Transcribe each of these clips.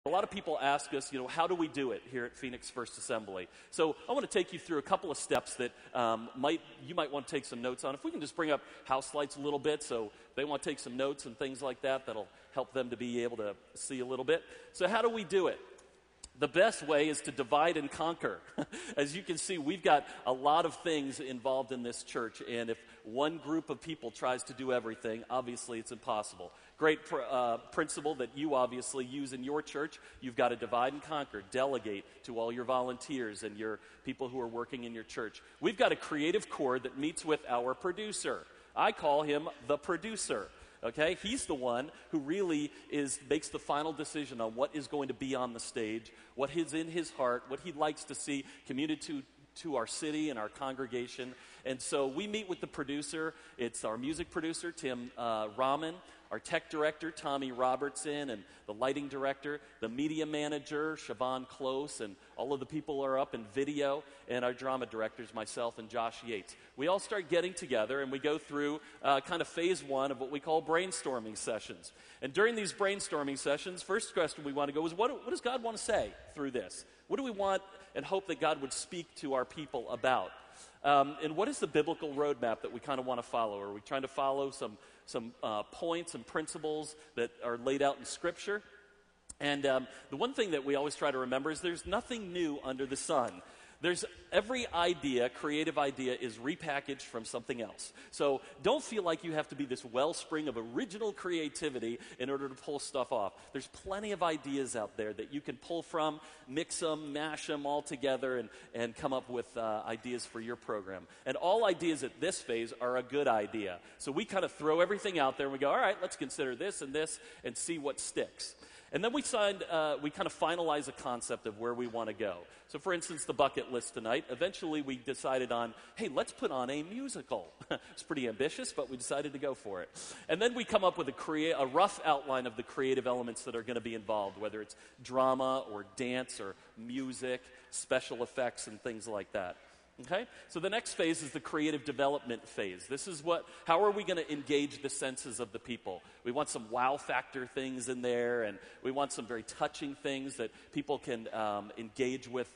A lot of people ask us, how do we do it here at Phoenix First Assembly? So I want to take you through a couple of steps that you might want to take some notes on. If we can just bring up house lights a little bit, so if they want to take some notes and things like that, that'll help them to be able to see a little bit. So how do we do it? The best way is to divide and conquer. As you can see, we've got a lot of things involved in this church, and if one group of people tries to do everything, obviously it's impossible. Great principle that you obviously use in your church. You've got to divide and conquer, delegate to all your volunteers and your people who are working in your church. We've got a creative core that meets with our producer. I call him the producer. Okay, he's the one who really makes the final decision on what is going to be on the stage, what is in his heart, what he likes to see communicated to our city and our congregation. And so we meet with the producer. It's our music producer, Tim Rahman, our tech director, Tommy Robertson, and the lighting director, the media manager, Siobhan Close, and all of the people are up in video, and our drama directors, myself and Josh Yates. We all start getting together, and we go through kind of phase one of what we call brainstorming sessions. And during these brainstorming sessions, first question we want to go is, what does God want to say through this? What do we want and hope that God would speak to our people about? And what is the biblical roadmap that we kind of want to follow? Are we trying to follow some points and principles that are laid out in Scripture? And the one thing that we always try to remember is there's nothing new under the sun. Every idea, creative idea, is repackaged from something else. So don't feel like you have to be this wellspring of original creativity in order to pull stuff off. There's plenty of ideas out there that you can pull from, mix them, mash them all together, and come up with ideas for your program. And all ideas at this phase are a good idea. So we kind of throw everything out there and we go, all right, let's consider this and see what sticks. And then we kind of finalize a concept of where we want to go. So for instance, the bucket list tonight, eventually we decided on, hey, let's put on a musical. It's pretty ambitious, but we decided to go for it. And then we come up with a rough outline of the creative elements that are going to be involved, whether it's drama or dance or music, special effects, and things like that. Okay? So the next phase is the creative development phase. This is how are we going to engage the senses of the people? We want some wow factor things in there, and we want some very touching things that people can engage with,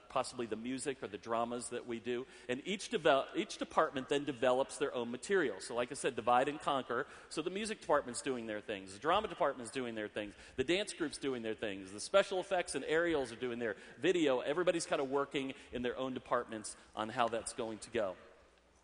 possibly the music or the dramas that we do. And each department then develops their own material. So like I said, divide and conquer. So the music department's doing their things. The drama department's doing their things. The dance group's doing their things. The special effects and aerials are doing their video. Everybody's kind of working in their own departments on how that's going to go.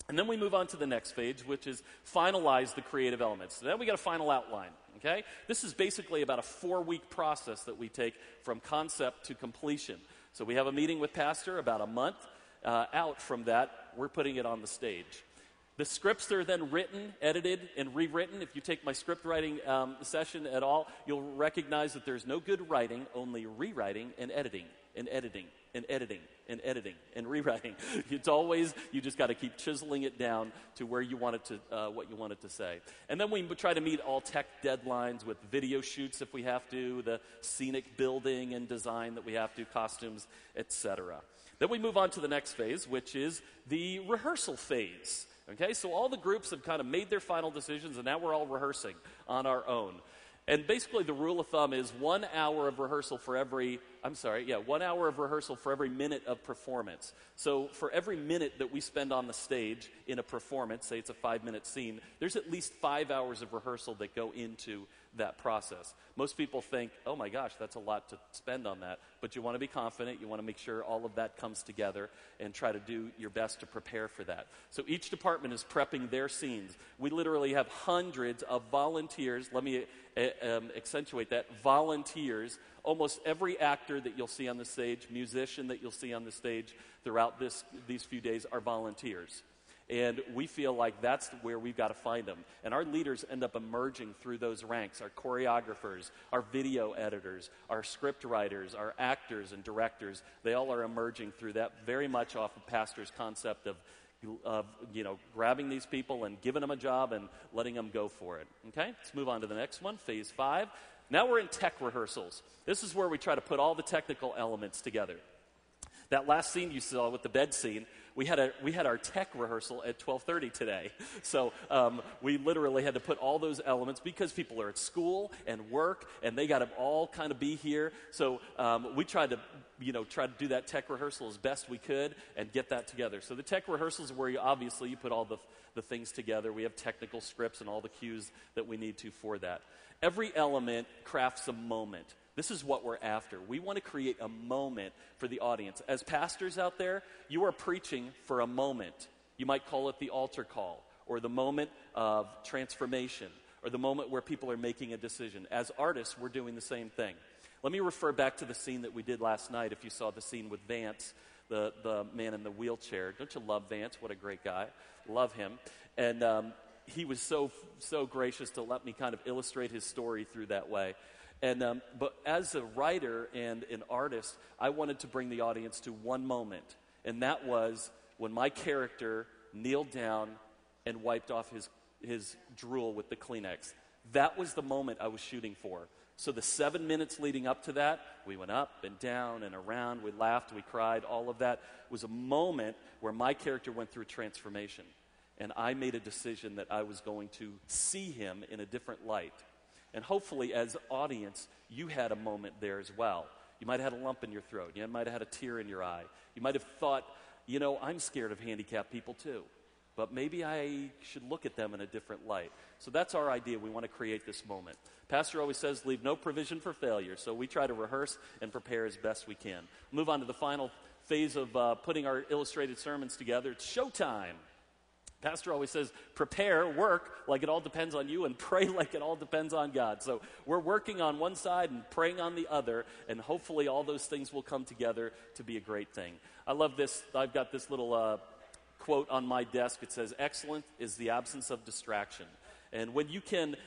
And then we move on to the next phase, which is finalize the creative elements. So then we got a final outline, okay? This is basically about a 4-week process that we take from concept to completion. So we have a meeting with Pastor about a month. Out from that, we're putting it on the stage. The scripts are then written, edited, and rewritten. If you take my script writing session at all, you'll recognize that there's no good writing, only rewriting and editing, and editing, and editing, and editing, and rewriting. It's always, you just got to keep chiseling it down to where you want it to, what you want it to say. And then we try to meet all tech deadlines with video shoots if we have to, the scenic building and design that we have to, costumes, etc. Then we move on to the next phase, which is the rehearsal phase. Okay, so all the groups have kind of made their final decisions, and now we're all rehearsing on our own. And basically the rule of thumb is 1 hour of rehearsal for every 1 hour of rehearsal for every minute of performance. So for every minute that we spend on the stage in a performance, say it's a 5-minute scene, there's at least 5 hours of rehearsal that go into that process. Most people think, oh my gosh, that's a lot to spend on that. But you want to be confident, you want to make sure all of that comes together and try to do your best to prepare for that. So each department is prepping their scenes. We literally have hundreds of volunteers, let me accentuate that, volunteers. Almost every actor that you'll see on the stage, musician that you'll see on the stage throughout these few days are volunteers. And we feel like that's where we've got to find them. And our leaders end up emerging through those ranks. Our choreographers, our video editors, our script writers, our actors and directors, they all are emerging through that, very much off of Pastor's concept of grabbing these people and giving them a job and letting them go for it. Okay, let's move on to the next one, phase 5. Now we're in tech rehearsals. This is where we try to put all the technical elements together. That last scene you saw with the bed scene, we had our tech rehearsal at 12:30 today. So we literally had to put all those elements because people are at school and work, and they got to all kind of be here. So we tried to do that tech rehearsal as best we could and get that together. So the tech rehearsals where you put all the things together. We have technical scripts and all the cues that we need to for that. Every element crafts a moment. This is what we're after. We want to create a moment for the audience. As pastors out there, you are preaching for a moment. You might call it the altar call, or the moment of transformation, or the moment where people are making a decision. As artists, we're doing the same thing. Let me refer back to the scene that we did last night. If you saw the scene with Vance, the man in the wheelchair. Don't you love Vance? What a great guy. Love him. And he was so gracious to let me kind of illustrate his story through that way. And but as a writer and an artist, I wanted to bring the audience to one moment. And that was when my character kneeled down and wiped off his drool with the Kleenex. That was the moment I was shooting for. So the 7 minutes leading up to that, we went up and down and around, we laughed, we cried, all of that was a moment where my character went through transformation. And I made a decision that I was going to see him in a different light. And hopefully, as audience, you had a moment there as well. You might have had a lump in your throat. You might have had a tear in your eye. You might have thought, I'm scared of handicapped people too. But maybe I should look at them in a different light. So that's our idea. We want to create this moment. Pastor always says, leave no provision for failure. So we try to rehearse and prepare as best we can. Move on to the final phase of putting our illustrated sermons together. It's showtime. Pastor always says, prepare, work like it all depends on you, and pray like it all depends on God. So we're working on one side and praying on the other, and hopefully all those things will come together to be a great thing. I love this. I've got this little quote on my desk. It says, excellence is the absence of distraction. And when you can